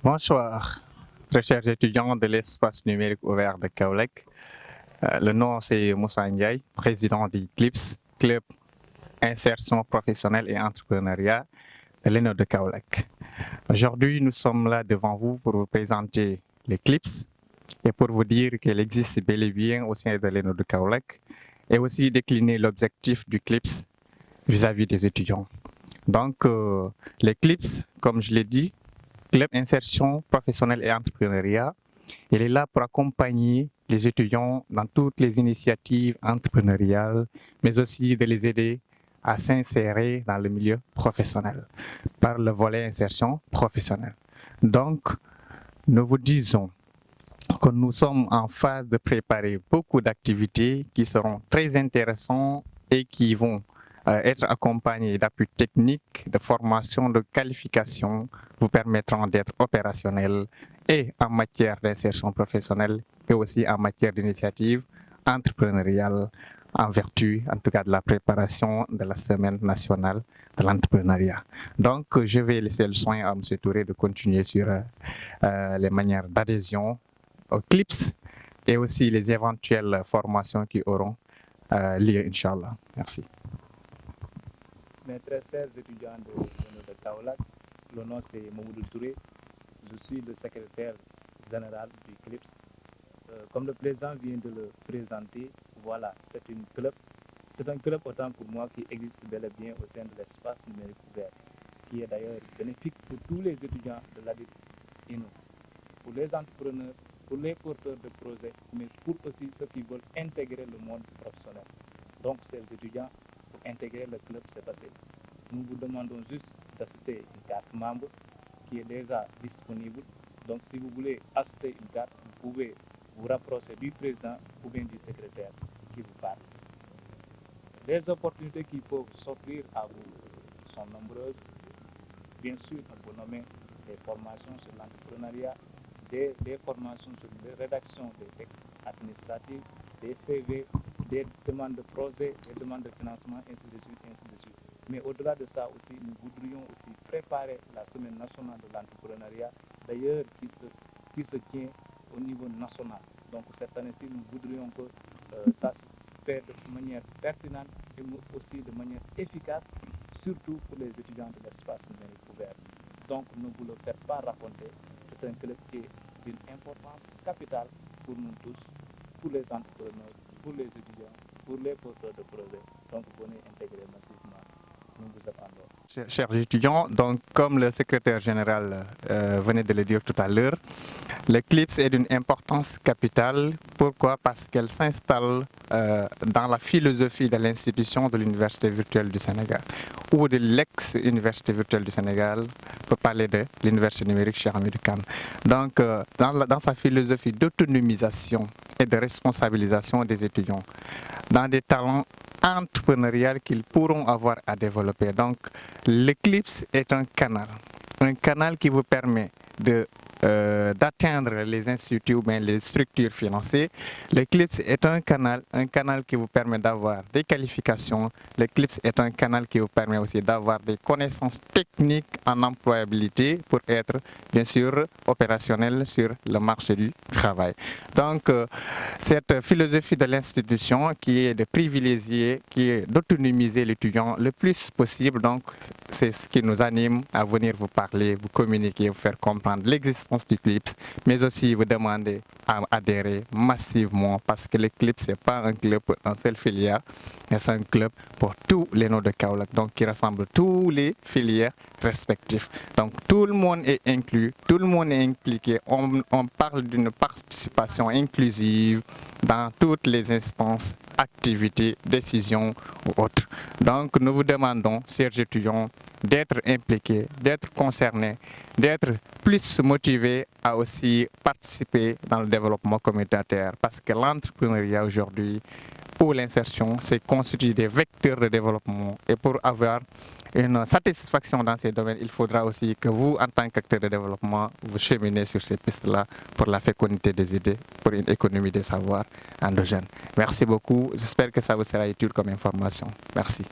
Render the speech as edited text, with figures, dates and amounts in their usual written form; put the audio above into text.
Bonsoir, très chers étudiants de l'espace numérique ouvert de Kaolack. Le nom c'est Moussa Ndiaye, président du CLIPS, Club Insertion Professionnelle et Entrepreneuriat de l'ENO de Kaolack. Aujourd'hui, nous sommes là devant vous pour vous présenter les CLIPS et pour vous dire qu'il existe bel et bien au sein de l'ENO de Kaolack et aussi décliner l'objectif du CLIPS vis-à-vis des étudiants. Donc, les CLIPS, comme je l'ai dit, Club Insertion Professionnelle et Entrepreneuriat, il est là pour accompagner les étudiants dans toutes les initiatives entrepreneuriales, mais aussi de les aider à s'insérer dans le milieu professionnel par le volet insertion professionnelle. Donc, nous vous disons que nous sommes en phase de préparer beaucoup d'activités qui seront très intéressantes et qui vont être accompagnés d'appuis techniques, de formation, de qualification, vous permettront d'être opérationnels et en matière d'insertion professionnelle et aussi en matière d'initiative entrepreneuriale en vertu, en tout cas, de la préparation de la Semaine nationale de l'entrepreneuriat. Donc, je vais laisser le soin à M. Touré de continuer sur les manières d'adhésion aux CLIPS et aussi les éventuelles formations qui auront lieu, Inch'Allah. Merci. Mes très chers étudiants de Kaolack, le nom c'est Mamoudou Touré, je suis le secrétaire général du CLIPS. Comme le président vient de le présenter, voilà, c'est un club autant pour moi qui existe bel et bien au sein de l'espace numérique ouvert, qui est d'ailleurs bénéfique pour tous les étudiants de l'ADIP, pour les entrepreneurs, pour les porteurs de projets, mais pour aussi ceux qui veulent intégrer le monde professionnel. Donc, ces étudiants, pour intégrer le club, c'est facile. Nous vous demandons juste d'acheter une carte membre qui est déjà disponible. Donc, si vous voulez acheter une carte, vous pouvez vous rapprocher du président ou bien du secrétaire qui vous parle. Les opportunités qui peuvent s'offrir à vous sont nombreuses. Bien sûr, on peut nommer des formations sur l'entrepreneuriat, des formations sur la rédaction des textes administratifs, des CV, des demandes de projets, des demandes de financement, ainsi de suite, ainsi de suite. Mais au-delà de ça aussi, nous voudrions aussi préparer la Semaine nationale de l'entrepreneuriat, d'ailleurs qui se tient au niveau national. Donc cette année-ci, nous voudrions que ça se fait de manière pertinente et aussi de manière efficace, surtout pour les étudiants de l'espace numérique ouvert. Donc ne vous le faites pas raconter, c'est un club qui est d'une importance capitale pour nous tous, pour les entrepreneurs, pour les étudiants, pour les porteurs de projets. Donc venez intégrer massivement. Nous vous attendons. Chers étudiants, donc comme le secrétaire général venait de le dire tout à l'heure, l'Eclipse est d'une importance capitale. Pourquoi? Parce qu'elle s'installe dans la philosophie de l'institution de l'Université virtuelle du Sénégal ou de l'ex-Université virtuelle du Sénégal, on peut parler de l'Université numérique Cheikh Hamidou Kane. Donc, dans sa philosophie d'autonomisation et de responsabilisation des étudiants, dans des talents entrepreneurial qu'ils pourront avoir à développer. Donc, l'Eclipse est un canal qui vous permet d'atteindre les instituts ou bien les structures financières. L'Eclipse est un canal qui vous permet d'avoir des qualifications. L'Eclipse est un canal qui vous permet aussi d'avoir des connaissances techniques en employabilité pour être, bien sûr, opérationnel sur le marché du travail. Donc, cette philosophie de l'institution qui est de privilégier, qui est d'autonomiser l'étudiant le plus possible, donc c'est ce qui nous anime à venir vous parler, vous communiquer, vous faire comprendre l'existence du CLIPS, mais aussi vous demander à adhérer massivement parce que l'Eclipse n'est pas un club pour une seule filière, mais c'est un club pour tous les noms de Kaolack, donc qui rassemble tous les filières respectifs. Donc tout le monde est inclus, tout le monde est impliqué. On parle d'une participation inclusive dans toutes les instances, activités, décisions ou autres. Donc nous vous demandons, chers étudiants, d'être impliqués, d'être concernés, d'être plus motivés à aussi participer dans le développement communautaire parce que l'entrepreneuriat aujourd'hui ou l'insertion, c'est constituer des vecteurs de développement et pour avoir une satisfaction dans ces domaines, il faudra aussi que vous, en tant qu'acteur de développement, vous cheminez sur ces pistes-là pour la fécondité des idées, pour une économie des savoirs endogènes. Merci beaucoup. J'espère que ça vous sera utile comme information. Merci.